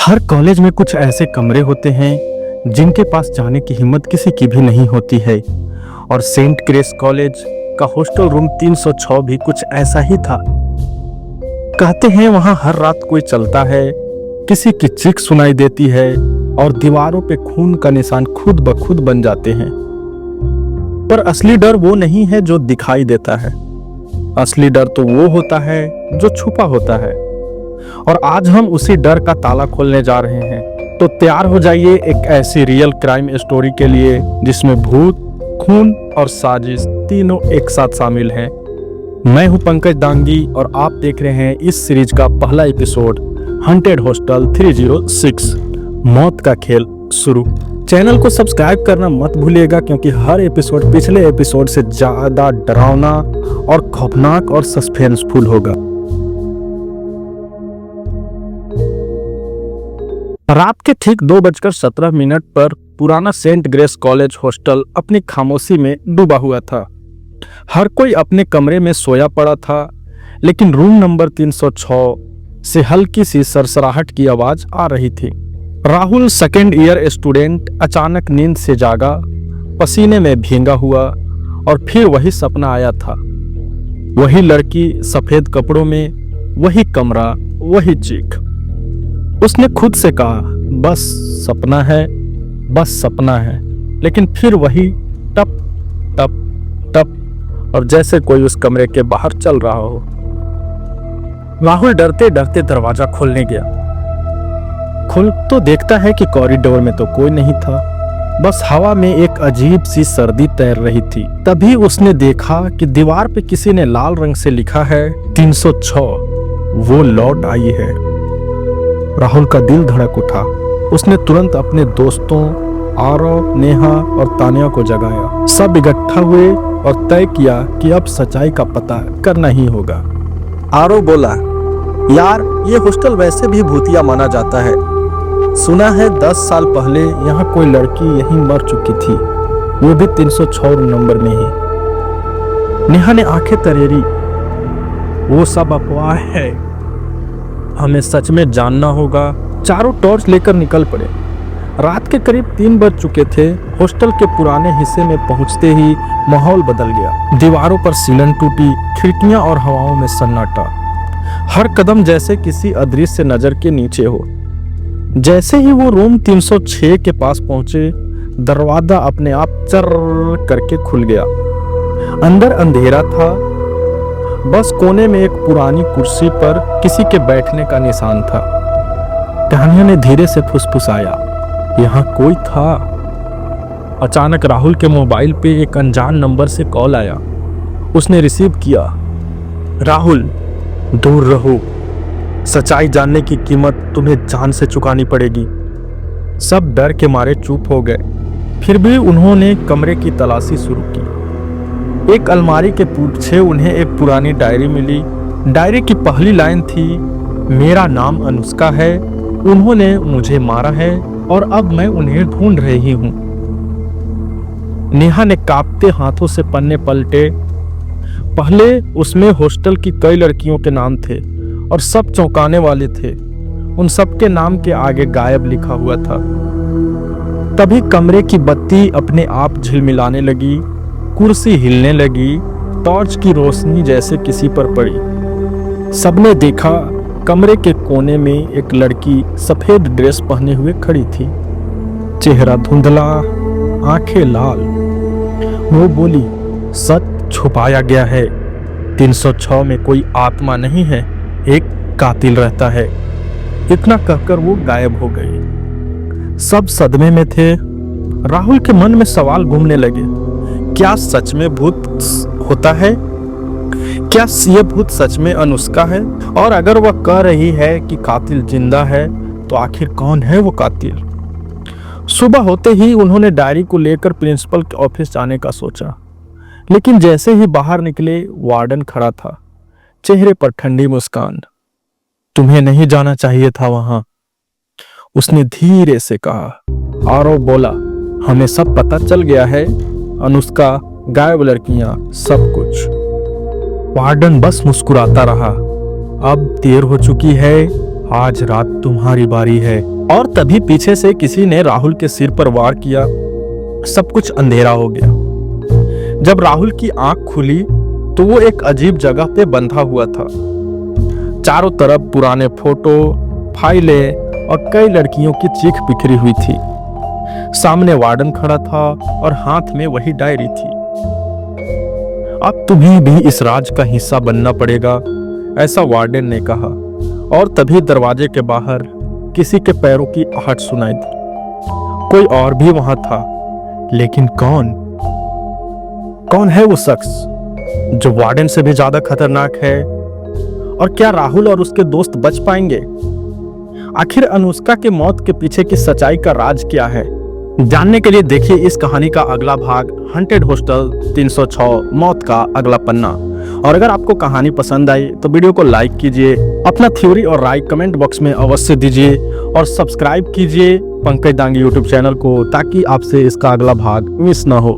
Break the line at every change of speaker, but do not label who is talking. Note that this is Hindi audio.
हर कॉलेज में कुछ ऐसे कमरे होते हैं जिनके पास जाने की हिम्मत किसी की भी नहीं होती है। और सेंट ग्रेस कॉलेज का हॉस्टल रूम 306 भी कुछ ऐसा ही था। कहते हैं वहां हर रात कोई चलता है, किसी की चीख सुनाई देती है और दीवारों पे खून का निशान खुद ब खुद बन जाते हैं। पर असली डर वो नहीं है जो दिखाई देता है, असली डर तो वो होता है जो छुपा होता है। और आज हम उसी डर का ताला खोलने जा रहे हैं। तो तैयार हो जाइए एक ऐसी रियल क्राइम स्टोरी के लिए जिसमें भूत, खून और साजिश तीनों एक साथ शामिल हैं। मैं हूं पंकज दांगी और आप देख रहे हैं इस सीरीज का पहला एपिसोड हंटेड हॉस्टल 306 मौत का खेल शुरू। चैनल को सब्सक्राइब करना मत भूलिएगा क्योंकि हर एपिसोड पिछले एपिसोड से ज्यादा डरावना और खौफनाक और सस्पेंसफुल होगा। रात के ठीक 2:17 पर पुराना सेंट ग्रेस कॉलेज हॉस्टल अपनी खामोशी में डूबा हुआ था। हर कोई अपने कमरे में सोया पड़ा था, लेकिन रूम नंबर 306 से हल्की सी सरसराहट की आवाज आ रही थी। राहुल सेकेंड ईयर स्टूडेंट अचानक नींद से जागा, पसीने में भींगा हुआ और फिर वही सपना आया था। वही लड़की सफेद कपड़ों में, वही कमरा, वही चीख। उसने खुद से कहा बस सपना है, बस सपना है। लेकिन फिर वही टप टप टप और जैसे कोई उस कमरे के बाहर चल रहा हो। राहुल डरते डरते दरवाजा खोलने गया। खुल तो देखता है कि कॉरिडोर में तो कोई नहीं था, बस हवा में एक अजीब सी सर्दी तैर रही थी। तभी उसने देखा कि दीवार पे किसी ने लाल रंग से लिखा है 306 वो लौट आई है। राहुल का दिल धड़क उठा। उसने तुरंत अपने दोस्तों आरव, नेहा और तानिया को जगाया। सब इकट्ठा हुए और तय किया कि अब सच्चाई का पता करना ही होगा।
आरव बोला, यार ये हॉस्टल वैसे भी भूतिया माना जाता है। सुना है 10 साल पहले
यहाँ कोई लड़की यहीं मर चुकी थी, वो भी 306 नंबर में ही। नेहा ने आंखें तरेरी। वो सब अफवाह है, हमें सच में जानना होगा। चारों टॉर्च लेकर निकल पड़े। रात के करीब 3 बज चुके थे। हॉस्टल के पुराने हिस्से में पहुंचते ही माहौल बदल गया। दीवारों पर सीलन टूटी, खिड़कियां और हवाओं में सन्नाटा। हर कदम जैसे किसी अदृश्य नजर के नीचे हो। जैसे ही वो रूम 306 के पास पहुंचे, दरवाजा अपने आप चर्र करके खुल गया। अंदर अंधेरा था, बस कोने में एक पुरानी कुर्सी पर किसी के बैठने का निशान था। तानिया ने धीरे से फुसफुसाया, यहाँ कोई था। अचानक राहुल के मोबाइल पे एक अनजान नंबर से कॉल आया। उसने रिसीव किया। राहुल, दूर रहो, सच्चाई जानने की कीमत तुम्हें जान से चुकानी पड़ेगी। सब डर के मारे चुप हो गए। फिर भी उन्होंने कमरे की तलाशी शुरू की। एक अलमारी के पीछे उन्हें एक पुरानी डायरी मिली। डायरी की पहली लाइन थी, मेरा नाम अनुष्का है, उन्होंने मुझे मारा है और अब मैं उन्हें ढूंढ रही हूं। नेहा ने कांपते हाथों से पन्ने पलटे। पहले उसमें हॉस्टल की कई लड़कियों के नाम थे और सब चौंकाने वाले थे। उन सबके नाम के आगे गायब लिखा हुआ था। तभी कमरे की बत्ती अपने आप झिलमिलाने लगी, कुर्सी हिलने लगी, टॉर्च की रोशनी जैसे किसी पर पड़ी। सबने देखा कमरे के कोने में एक लड़की सफेद ड्रेस पहने हुए खड़ी थी। चेहरा धुंधला, आंखें लाल। वो बोली, सच छुपाया गया है। 306 में कोई आत्मा नहीं है, एक कातिल रहता है। इतना कहकर वो गायब हो गई। सब सदमे में थे। राहुल के मन में सवाल घूमने लगे, क्या सच में भूत होता है? क्या ये भूत सच में अनुष्का है? और अगर वह कह रही है कि कातिल जिंदा है, तो आखिर कौन है वो कातिल? सुबह होते ही उन्होंने डायरी को लेकर प्रिंसिपल के ऑफिस जाने का सोचा, लेकिन जैसे ही बाहर निकले वार्डन खड़ा था, चेहरे पर ठंडी मुस्कान। तुम्हें नहीं जाना चाहिए था वहां, उसने धीरे से कहा। आरव बोला, हमें सब पता चल गया है, अनुष्का, गायब लड़कियां, सब कुछ। वार्डन बस मुस्कुराता रहा। अब देर हो चुकी है, आज रात तुम्हारी बारी है। और तभी पीछे से किसी ने राहुल के सिर पर वार किया। सब कुछ अंधेरा हो गया। जब राहुल की आंख खुली तो वो एक अजीब जगह पे बंधा हुआ था। चारों तरफ पुराने फोटो, फाइलें और कई लड़कियों की चीख बिखरी हुई थी। सामने वार्डन खड़ा था और हाथ में वही डायरी थी। अब तुम्हें भी इस राज का हिस्सा बनना पड़ेगा, ऐसा वार्डन ने कहा। और तभी दरवाजे के बाहर किसी के पैरों की आहट सुनाई दी। कोई और भी वहां था, लेकिन कौन? कौन है वो शख्स जो वार्डन से भी ज्यादा खतरनाक है? और क्या राहुल और उसके दोस्त बच पाएंगे? आखिर अनुष्का के मौत के पीछे की सच्चाई का राज क्या है? जानने के लिए देखिए इस कहानी का अगला भाग, हॉन्टेड हॉस्टल 306 मौत का अगला पन्ना। और अगर आपको कहानी पसंद आई तो वीडियो को लाइक कीजिए, अपना थ्योरी और राय कमेंट बॉक्स में अवश्य दीजिए और सब्सक्राइब कीजिए पंकज दांगी यूट्यूब चैनल को, ताकि आपसे इसका अगला भाग मिस ना हो।